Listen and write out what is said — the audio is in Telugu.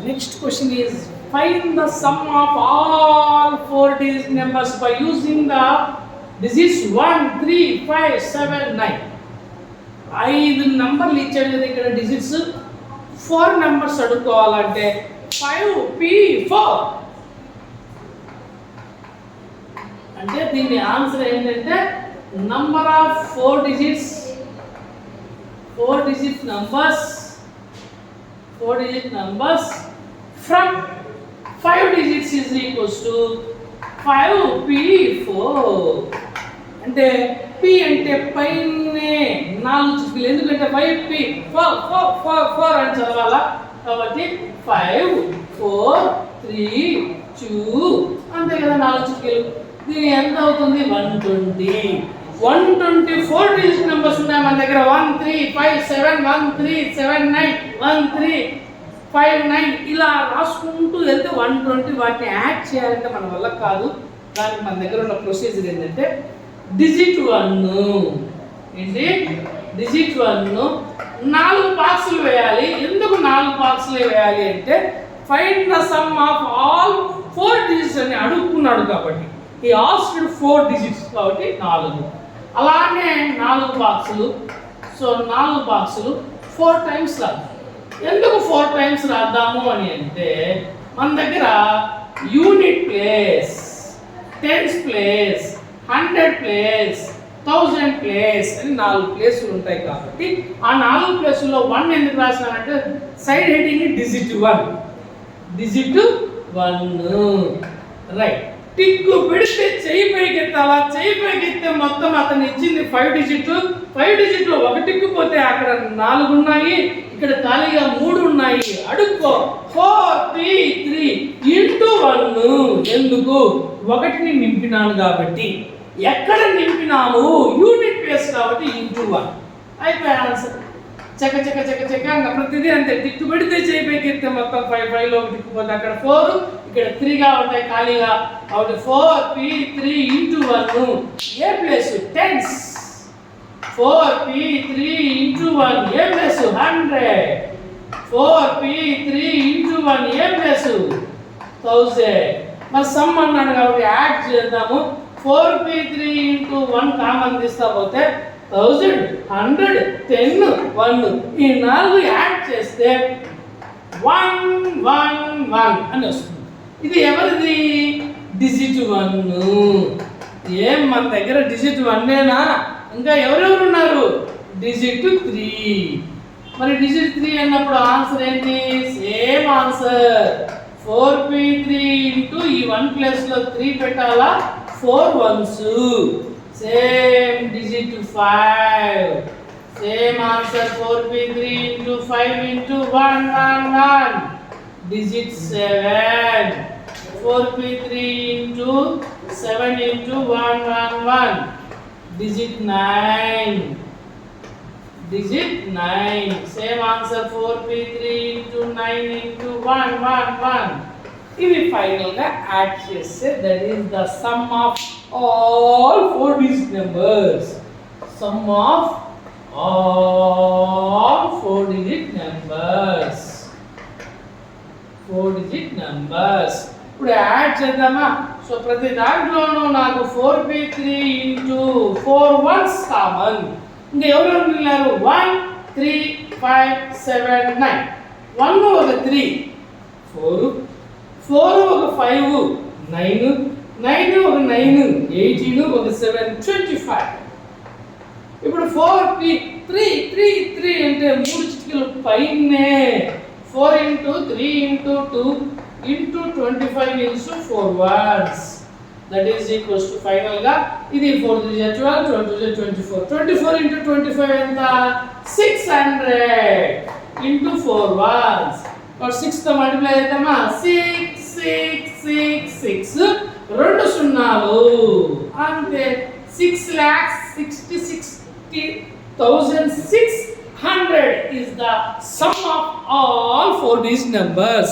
Next question is, find the sum of all four digit numbers by using the digits 1, 3, 5, 7, 9. ఐదు నంబర్లు ఇచ్చాడు కదా ఇక్కడ డిజిట్స్. 4 నంబర్స్ అడుక్కోవాలంటే 5p4 అంటే దీని ఆన్సర్ ఏంటంటే number of 4 digits from 5 digits is equals to 5p4. అంటే p అంటే పైనే 4 చుక్కలు, ఎందుకంటే 5p4 అని చదవాలా, కాబట్టి 5 4 3 2 అంతే కదా 4 చుక్కలు. దీని ఎంత అవుతుంది 124 డిజిట్ నెంబర్స్ ఉన్నాయి మన దగ్గర. 1 3 5 7 1 3 7 9 1 3 5 9 ఇలా రాసుకుంటూ వెళ్తే 120. వాటిని యాడ్ చేయాలంటే మన వల్ల కాదు. దానికి మన దగ్గర ఉన్న ప్రొసీజర్ ఏంటంటే డిజిట్ 1 4 బాక్సులు వేయాలి. ఎందుకు 4 బాక్సులు వేయాలి అంటే find the sum of all 4 digits అని అడుగుతున్నాడు కాబట్టి ఈ ఆస్క్డ్ 4 డిజిట్స్ కాబట్టి 4. అలానే 4 బాక్సులు. సో 4 బాక్సులు 4 టైమ్స్ రాద్దాం. ఎందుకు 4 టైమ్స్ రాద్దాము అని అంటే మన దగ్గర unit place, tens place, 100 place, 1000 place అని 4 ప్లేసులు ఉంటాయి కాబట్టి ఆ 4 ప్లేసుల్లో 1 ఎందుకు రాసినానంటే సైడ్ హెడింగ్ డిజిట్ 1 రైట్. టిక్కు పెడితే చెయ్యి పైకెత్తాలా, చెయ్యి పైకెత్తే మొత్తం అతను ఇచ్చింది 5 డిజిట్లు. 5 డిజిట్లో ఒక టిక్కు పోతే అక్కడ 4 ఉన్నాయి, ఇక్కడ ఖాళీగా 3 ఉన్నాయి. అడుక్కో 4p3 ఇంటూ 1. ఎందుకు 1ని నింపినాను కాబట్టి. ఎక్కడ నింపినాము యూనిట్ ప్లేస్ కాబట్టి ఇంటూ 1 అయిపోయి ఆన్సర్. చక్క ప్రతిదీ అంతే. టిక్కు పెడితే చేయి పైకెత్తే మొత్తం 5 లో టిక్కు పోతే అక్కడ 4, ఇక్కడ 3గా ఉంటాయి ఖాళీగా. కాబట్టి 4p3 ఇంటూ 1 ఏ ప్లేస్ టెన్స్, 4p3 ఇంటూ 1 ఏ ప్లేస్ 100, 4p3 ఇంటూ 1 ఏ ప్లేస్ 1000. మరి సమ్ అన్నాడు కాబట్టి యాడ్ చేద్దాము. 4p3 ఇంటూ 1 కామన్ తీస్తా పోతే 1000 100 10 1 ఈ 4 యాడ్ చేస్తే 111 అని వస్తుంది. ఇది ఎవరిది డిజిట్ 1. ఏం మన దగ్గర డిజిట్ 1నేనా? ఇంకా ఎవరెవరు ఉన్నారు? డిజిట్ 3. మరి డిజిట్ 3 అన్నప్పుడు ఆన్సర్ ఏంటి? సేమ్ ఆన్సర్ 4p3 ఇంటూ ఈ 1 ప్లేస్లో 3 పెట్టాలా, 4 ones. Same digit 5. Same answer 4p3 into 5 into 111. Digit 7. 4p3 into 7 into 111. Digit 9. Digit 9. Same answer 4p3 into 9 into 111. ఇవి ఫైనల్ గా యాడ్ చేస్తే that is the sum of all 4 digit numbers. Some of all 4 digit numbers. 4 digit numbers ఇప్పుడు యాడ్ చేద్దామా? సో ప్రతి దాంట్లోనూ నాకు 4p3 ఇంటూ 4 ones కామన్. ఇంకా ఎవరెవరు మిగిలారు? 1 3 5 7 9. 1 ఒక 3 4, 4 ఒక 5 9, 9 ఒక 9 18, ఒక 7 25. ఇప్పుడు 4p3 అంటే 3 చిటికలు పైనే 4 into 3 into 2 into 25 into 4 ones. That is equals to final గా ఇది 4 3 12 12 24. 24 ఇంటూ 25 ఎంత? 600 ఇంటూ 4 ones. 6 తో మల్టిప్లై చేద్దామా? 6 2 సున్నాలు అంతే. 6,66,600 is the sum of all 4 digit numbers.